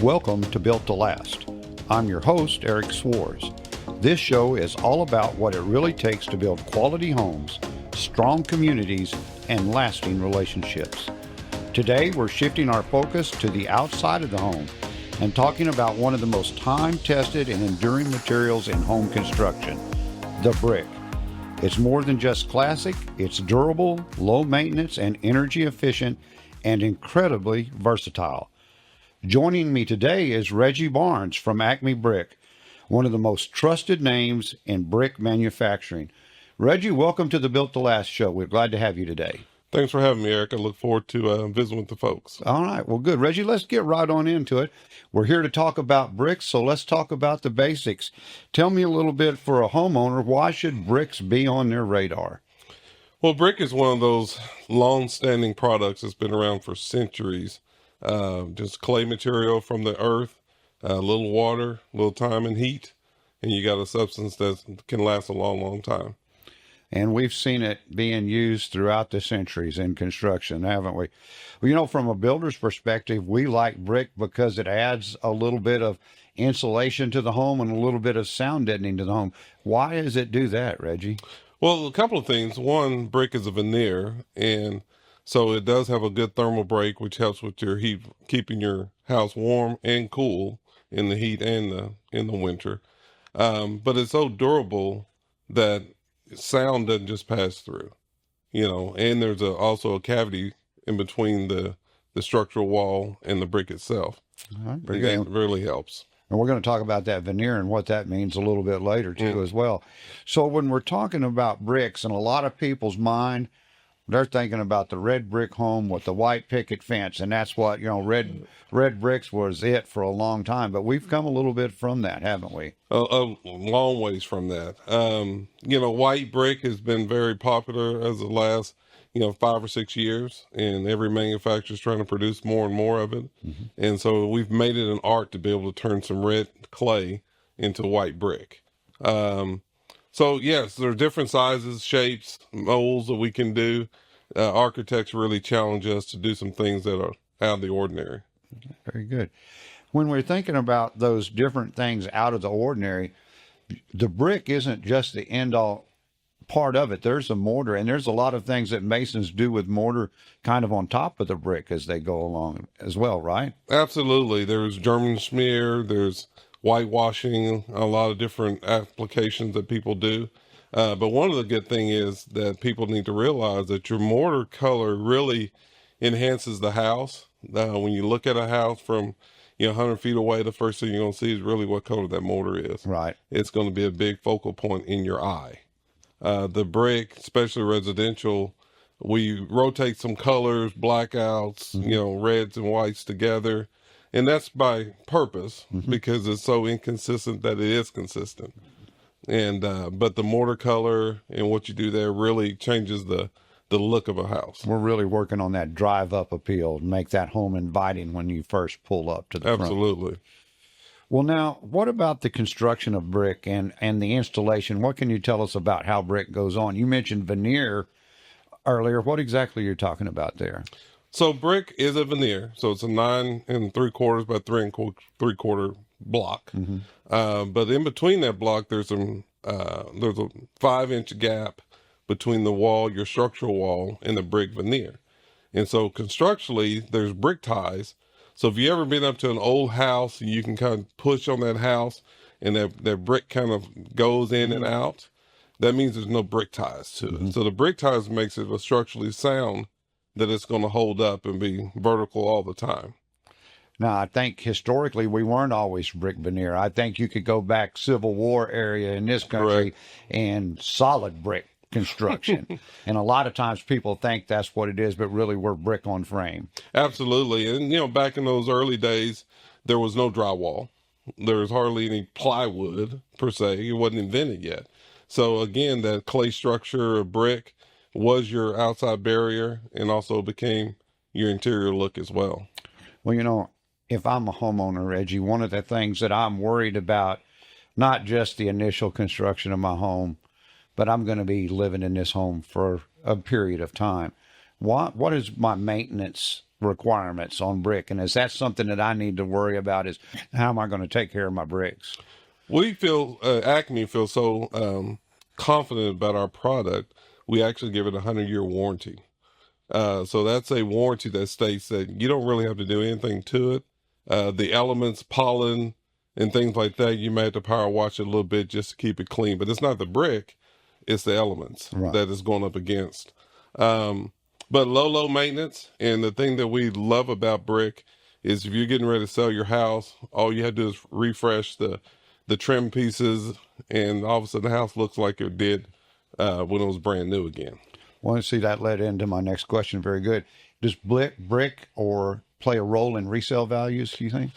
Welcome to Built to Last. I'm your host, Eric Schwarze. This show is all about what it really takes to build quality homes, strong communities, and lasting relationships. Today, we're shifting our focus to the outside of the home and talking about one of the most time-tested and enduring materials in home construction, the brick. It's more than just classic, it's durable, low maintenance, and energy efficient, and incredibly versatile. Joining me today is Reggie Barnes from Acme Brick, one of the most trusted names in brick manufacturing. Reggie, welcome to the Built to Last show. We're glad to have you today. Thanks for having me, Eric. I look forward to visiting with the folks. All right. Well, good. Reggie, let's get right on into it. We're here to talk about bricks, so let's talk about the basics. Tell me a little bit, for a homeowner, why should bricks be on their radar? Well, brick is one of those long-standing products that's been around for centuries. Just clay material from the earth, a little water, a little time and heat, and you got a substance that can last a long, long time. And we've seen it being used throughout the centuries in construction, haven't we? Well, you know, from a builder's perspective, we like brick because it adds a little bit of insulation to the home and a little bit of sound deadening to the home. Why does it do that, Reggie? Well, a couple of things. One, brick is a veneer, and so it does have a good thermal break, which helps with your heat, keeping your house warm and cool in the heat and in the winter. But it's so durable that sound doesn't just pass through, and there's also a cavity in between the structural wall and the brick itself. All right, It really helps. And we're going to talk about that veneer and what that means a little bit later, too, as well. So when we're talking about bricks, in a lot of people's mind, they're thinking about the red brick home with the white picket fence, and that's what, red bricks was it for a long time. But we've come a little bit from that, haven't we? A long ways from that. White brick has been very popular as the last, 5 or 6 years, and every manufacturer is trying to produce more and more of it. Mm-hmm. And so we've made it an art to be able to turn some red clay into white brick. So yes, there are different sizes, shapes, molds that we can do. Architects really challenge us to do some things that are out of the ordinary. Very good. When we're thinking about those different things out of the ordinary, the brick isn't just the end-all part of it. There's a mortar, and there's a lot of things that masons do with mortar kind of on top of the brick as they go along as well, right? Absolutely. There's German smear, there's whitewashing, a lot of different applications that people do. But one of the good things is that people need to realize that your mortar color really enhances the house. When you look at a house from 100 feet away, the first thing you're going to see is really what color that mortar is. Right. It's going to be a big focal point in your eye. The brick, especially residential, we rotate some colors, blackouts, reds and whites together. And that's by purpose, because it's so inconsistent that it is consistent. And but the mortar color and what you do there really changes the look of a house. We're really working on that drive-up appeal to make that home inviting when you first pull up to the front. Absolutely. Well, now, what about the construction of brick and the installation? What can you tell us about how brick goes on? You mentioned veneer earlier. What exactly are you talking about there? So brick is a veneer. So it's a 9 3/4 by 3 3/4 block. Mm-hmm. But in between that block, there's a 5-inch gap between the wall, your structural wall, and the brick veneer. And so constructionally, there's brick ties. So if you ever been up to an old house and you can kind of push on that house and that brick kind of goes in and out, that means there's no brick ties to it. Mm-hmm. So the brick ties makes it a structurally sound that it's going to hold up and be vertical all the time. Now, I think historically we weren't always brick veneer. I think you could go back Civil War area in this country. Correct. And solid brick construction. And a lot of times people think that's what it is, but really we're brick on frame. Absolutely. And, back in those early days, there was no drywall. There was hardly any plywood, per se. It wasn't invented yet. So, again, that clay structure of brick was your outside barrier and also became your interior look as well. Well, if I'm a homeowner, Reggie, one of the things that I'm worried about, not just the initial construction of my home, but I'm going to be living in this home for a period of time. What is my maintenance requirements on brick? And is that something that I need to worry about, is how am I going to take care of my bricks? We feel, Acme feels so confident about our product, we actually give it a 100-year warranty. So that's a warranty that states that you don't really have to do anything to it. The elements, pollen, and things like that, you may have to power wash it a little bit just to keep it clean. But it's not the brick, it's the elements that it's going up against. But low maintenance. And the thing that we love about brick is if you're getting ready to sell your house, all you have to do is refresh the trim pieces, and all of a sudden the house looks like it did when it was brand new again. Well, see, that led into my next question. Very good. Does brick or play a role in resale values, do you think?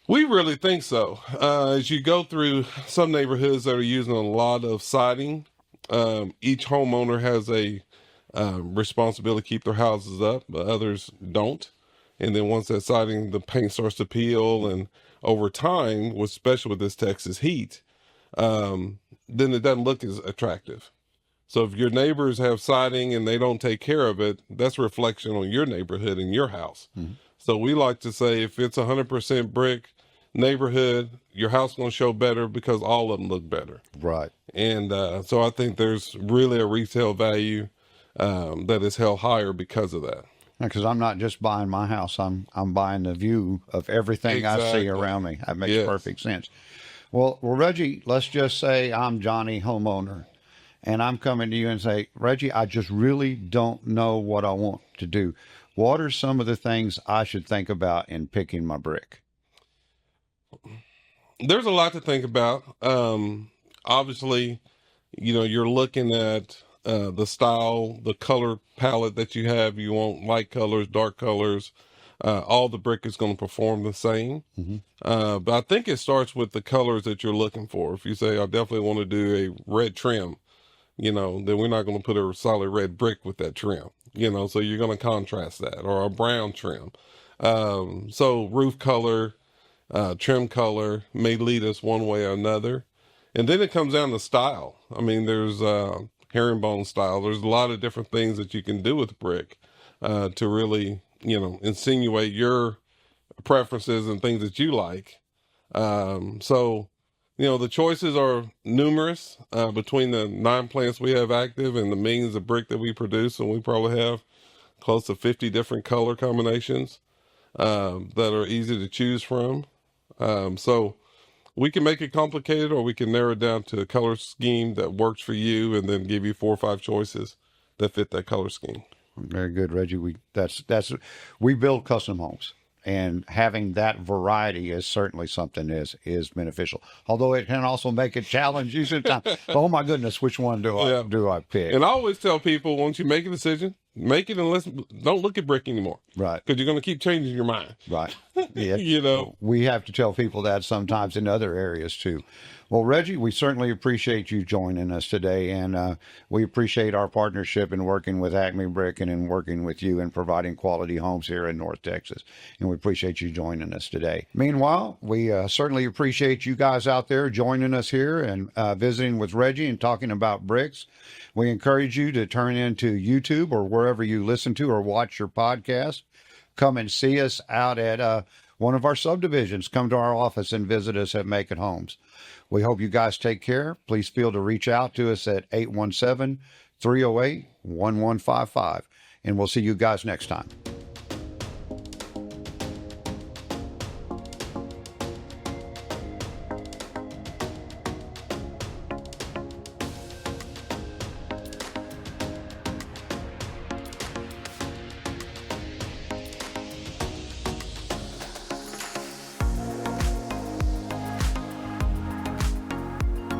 We really think so. As you go through some neighborhoods that are using a lot of siding, each homeowner has a responsibility to keep their houses up, but others don't. And then once that siding, the paint starts to peel, and over time, especially with this Texas heat, then it doesn't look as attractive. So if your neighbors have siding and they don't take care of it, that's a reflection on your neighborhood and your house. Mm-hmm. So we like to say if it's 100% brick neighborhood, your house is going to show better because all of them look better. Right. And so I think there's really a retail value that is held higher because of that. Because I'm not just buying my house, I'm buying the view of everything I see around me. That makes perfect sense. Well, Reggie, let's just say I'm Johnny homeowner, and I'm coming to you and say, Reggie, I just really don't know what I want to do. What are some of the things I should think about in picking my brick? There's a lot to think about. Obviously, you're looking at the style, the color palette that you have. You want light colors, dark colors. All the brick is going to perform the same. Mm-hmm. But I think it starts with the colors that you're looking for. If you say, I definitely want to do a red trim, then we're not going to put a solid red brick with that trim, so you're going to contrast that, or a brown trim. So roof color, trim color may lead us one way or another. And then it comes down to style. I mean, there's herringbone style. There's a lot of different things that you can do with brick to really, insinuate your preferences and things that you like. So the choices are numerous between the 9 plants we have active and the millions of brick that we produce. And we probably have close to 50 different color combinations that are easy to choose from. So we can make it complicated, or we can narrow it down to a color scheme that works for you, and then give you 4 or 5 choices that fit that color scheme. Very good, Reggie. We build custom homes, and having that variety is certainly something is beneficial. Although it can also make it challenging sometimes. Oh my goodness, which one do I pick? And I always tell people, once you make a decision, make it, and don't look at brick anymore. Right. Because you're going to keep changing your mind. Right. Yeah. We have to tell people that sometimes in other areas too. Well, Reggie, we certainly appreciate you joining us today, and we appreciate our partnership in working with Acme Brick and in working with you and providing quality homes here in North Texas. And we appreciate you joining us today. Meanwhile, we certainly appreciate you guys out there joining us here and visiting with Reggie and talking about bricks. We encourage you to turn into YouTube or wherever you listen to or watch your podcast. Come and see us out at one of our subdivisions. Come to our office and visit us at Maykus Homes. We hope you guys take care. Please feel to reach out to us at 817-308-1155. And we'll see you guys next time.